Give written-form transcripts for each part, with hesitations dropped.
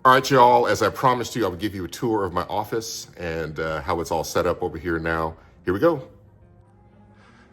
All right, y'all, as I promised you, I would give you a tour of my office and how it's all set up over here now. Here we go.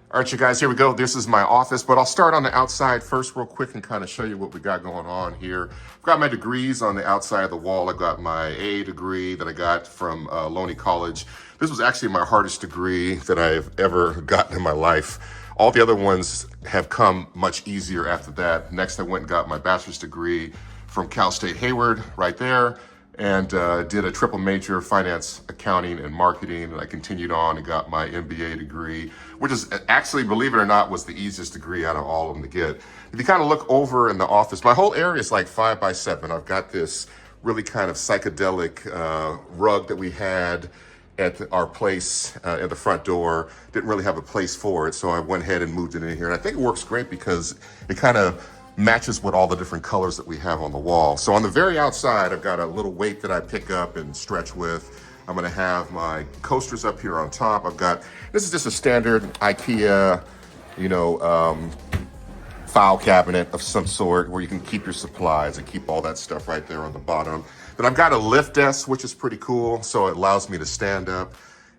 All right, you guys, here we go. This is my office, but I'll start on the outside first real quick and kind of show you what we got going on here. I've got my degrees on the outside of the wall. I've got my AA degree that I got from Loney College. This was actually my hardest degree that I've ever gotten in my life. All the other ones have come much easier after that. Next, I went and got my bachelor's degree from Cal State Hayward right there, and did a triple major, finance, accounting, and marketing. And I continued on and got my MBA degree, which is actually, believe it or not, was the easiest degree out of all of them to get. If you kind of look over in the office, my whole area is like 5 by 7. I've got this really kind of psychedelic rug that we had at our place at the front door. Didn't really have a place for it, so I went ahead and moved it in here. And I think it works great because it kind of matches with all the different colors that we have on the wall. So on the very outside, I've got a little weight that I pick up and stretch with. I'm gonna have my coasters up here on top. This is just a standard IKEA, file cabinet of some sort where you can keep your supplies and keep all that stuff right there on the bottom. Then I've got a lift desk, which is pretty cool. So it allows me to stand up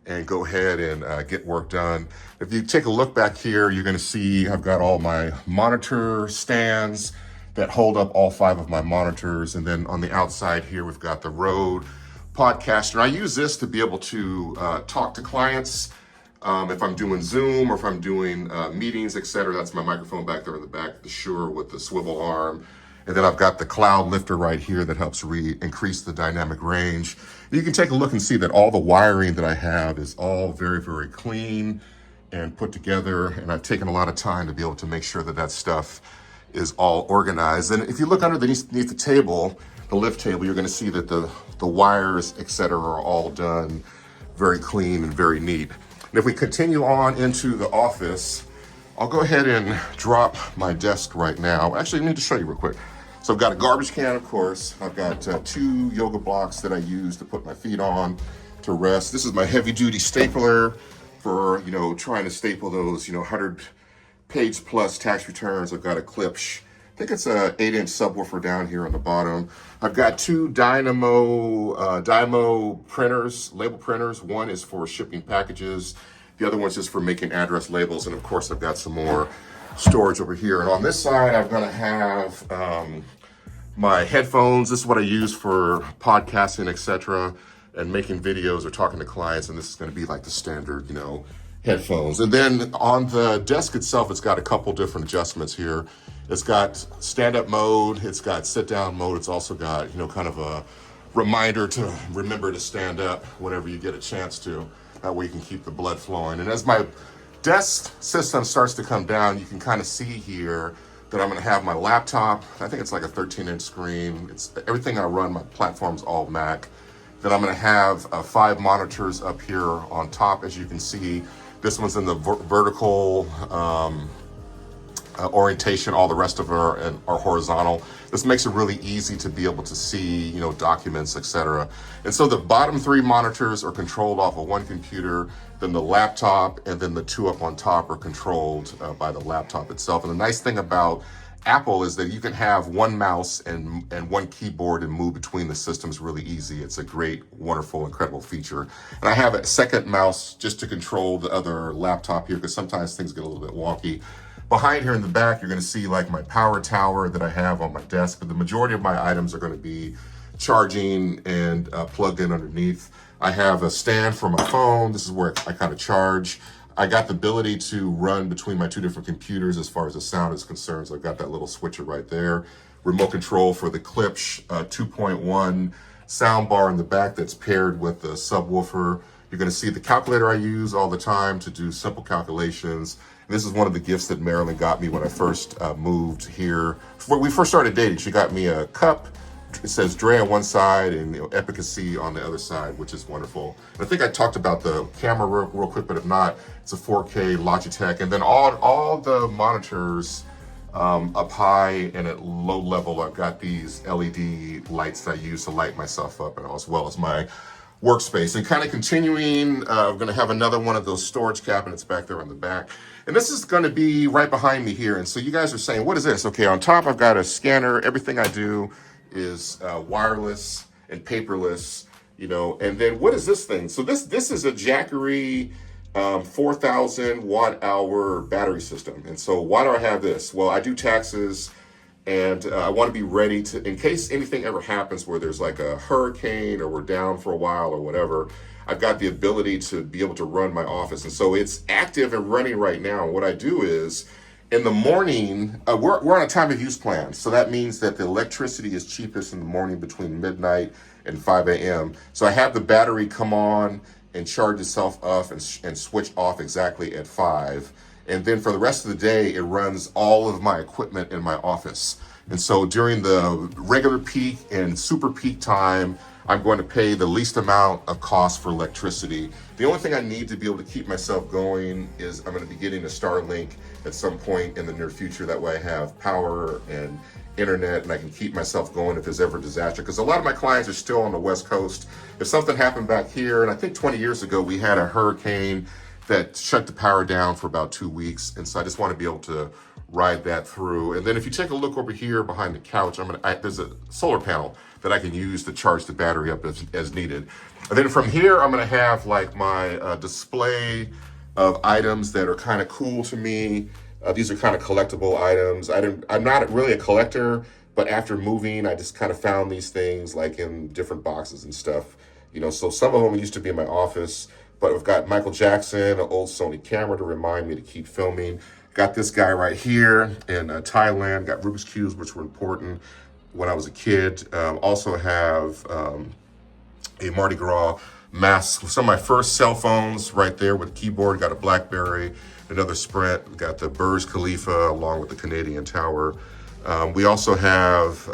and go ahead and get work done. If you take a look back here, you're gonna see I've got all my monitor stands that hold up all 5 of my monitors. And then on the outside here, we've got the Rode Podcaster. I use this to be able to talk to clients if I'm doing Zoom or if I'm doing meetings, etc. That's my microphone back there in the back, the Shure with the swivel arm. And then I've got the cloud lifter right here that helps increase the dynamic range. You can take a look and see that all the wiring that I have is all very, very clean and put together. And I've taken a lot of time to be able to make sure that that stuff is all organized. And if you look underneath the table, the lift table, you're gonna see that the wires, et cetera, are all done very clean and very neat. And if we continue on into the office, I'll go ahead and drop my desk right now. Actually, I need to show you real quick. So I've got a garbage can, of course. I've got 2 yoga blocks that I use to put my feet on to rest. This is my heavy duty stapler for, trying to staple those, 100-page plus tax returns. I've got a Klipsch. I think it's a 8-inch subwoofer down here on the bottom. I've got 2 Dymo printers, label printers. One is for shipping packages. The other one's just for making address labels. And of course, I've got some more storage over here. And on this side, I'm gonna have my headphones. This is what I use for podcasting, etc., and making videos or talking to clients. And this is gonna be like the standard, headphones. And then on the desk itself, it's got a couple different adjustments here. It's got stand-up mode, it's got sit-down mode. It's also got, kind of a reminder to remember to stand up whenever you get a chance to. That way you can keep the blood flowing. And as my desk system starts to come down, you can kind of see here that I'm gonna have my laptop. I think it's like a 13-inch screen. It's everything I run, my platform's all Mac. Then I'm gonna have 5 monitors up here on top, as you can see. This one's in the vertical orientation. All the rest of are horizontal. This makes it really easy to be able to see, documents, etc. And so the bottom 3 monitors are controlled off of one computer, then the laptop, and then the 2 up on top are controlled by the laptop itself. And the nice thing about Apple is that you can have one mouse and one keyboard and move between the systems really easy. It's a great, wonderful, incredible feature. And I have a second mouse just to control the other laptop here because sometimes things get a little bit wonky. Behind here in the back, you're gonna see like my power tower that I have on my desk, but the majority of my items are gonna be charging and plugged in underneath. I have a stand for my phone. This is where I kind of charge. I got the ability to run between my 2 different computers as far as the sound is concerned. So I've got that little switcher right there. Remote control for the Klipsch 2.1 sound bar in the back that's paired with the subwoofer. You're gonna see the calculator I use all the time to do simple calculations. And this is one of the gifts that Marilyn got me when I first moved here. When we first started dating, she got me a cup. It says Dre on one side and efficacy on the other side, which is wonderful. And I think I talked about the camera real quick, but if not, it's a 4K Logitech. And then all the monitors up high and at low level, I've got these LED lights that I use to light myself up, and as well as my workspace. And kind of continuing, I'm gonna have another one of those storage cabinets back there on the back. And this is gonna be right behind me here. And so you guys are saying, what is this? Okay, on top I've got a scanner. Everything I do is wireless and paperless, you know. And then what is this thing? So this is a Jackery 4,000 watt hour battery system. And so why do I have this? Well, I do taxes, and I want to be ready to, in case anything ever happens where there's like a hurricane or we're down for a while or whatever, I've got the ability to be able to run my office. And so it's active and running right now. What I do is in the morning, we're on a time of use plan. So that means that the electricity is cheapest in the morning between midnight and 5 a.m. So I have the battery come on and charge itself up and switch off exactly at 5. And then for the rest of the day, it runs all of my equipment in my office. And so during the regular peak and super peak time, I'm going to pay the least amount of cost for electricity. The only thing I need to be able to keep myself going is I'm going to be getting a Starlink at some point in the near future. That way I have power and internet and I can keep myself going if there's ever a disaster. Because a lot of my clients are still on the West Coast. If something happened back here, and I think 20 years ago we had a hurricane that shut the power down for about 2 weeks. And so I just want to be able to ride that through. And then if you take a look over here behind the couch, there's a solar panel that I can use to charge the battery up as needed. And then from here, I'm gonna have like my display of items that are kind of cool to me. These are kind of collectible items. I'm not really a collector, but after moving, I just kind of found these things like in different boxes and stuff. You know, so some of them used to be in my office, but I've got Michael Jackson, an old Sony camera to remind me to keep filming. Got this guy right here in Thailand. Got Rubik's Cubes, which were important when I was a kid. Also have a Mardi Gras mask. Some of my first cell phones right there with keyboard. Got a BlackBerry, another Sprint. We got the Burj Khalifa along with the Canadian Tower. We also have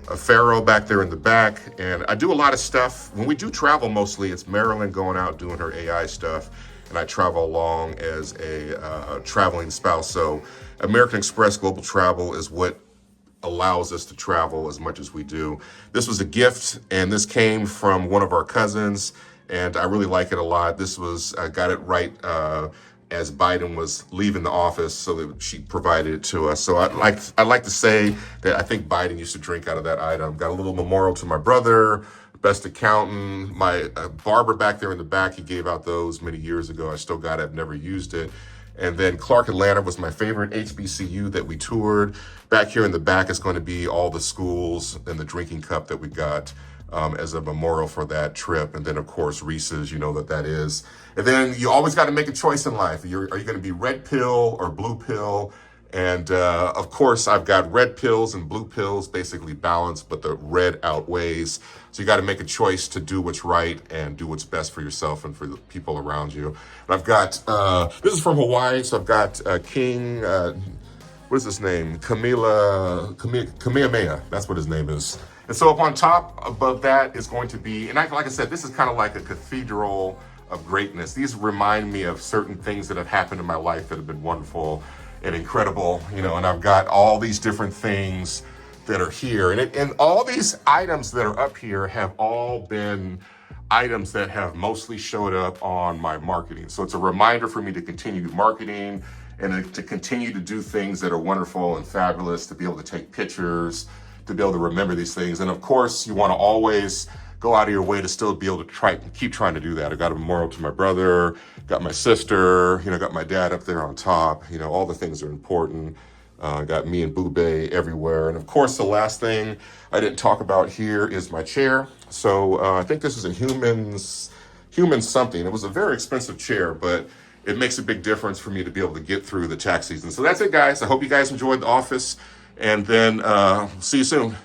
a Pharaoh back there in the back. And I do a lot of stuff. When we do travel mostly, it's Marilyn going out doing her AI stuff. And I travel along as a traveling spouse. So American Express Global Travel is what allows us to travel as much as we do. This was a gift, and this came from one of our cousins, and I really like it a lot. I got it right as Biden was leaving the office, so that she provided it to us. So I'd like to say that I think Biden used to drink out of that item. Got a little memorial to my brother, best accountant, my barber back there in the back. He gave out those many years ago. I still got it. I've never used it. And then Clark Atlanta was my favorite HBCU that we toured. Back here in the back is going to be all the schools and the drinking cup that we got as a memorial for that trip. And then, of course, Reese's, you know that is. And then you always got to make a choice in life. Are you going to be red pill or blue pill? And of course, I've got red pills and blue pills basically balanced, but the red outweighs. So you got to make a choice to do what's right and do what's best for yourself and for the people around you. And I've got, this is from Hawaii, so I've got King, what is his name? Kamehameha, that's what his name is. And so up on top above that is going to be, and like I said, this is kind of like a cathedral of greatness. These remind me of certain things that have happened in my life that have been wonderful and incredible, you know, and I've got all these different things that are here. And all these items that are up here have all been items that have mostly showed up on my marketing. So it's a reminder for me to continue marketing and to continue to do things that are wonderful and fabulous, to be able to take pictures, to be able to remember these things. And of course, you want to always go out of your way to still be able to keep trying to do that. I got a memorial to my brother, got my sister, you know, got my dad up there on top. You know, all the things are important. Got me and Boo Bay everywhere. And of course, the last thing I didn't talk about here is my chair. So I think this is a human something. It was a very expensive chair, but it makes a big difference for me to be able to get through the tax season. So that's it, guys. I hope you guys enjoyed The Office, and then see you soon.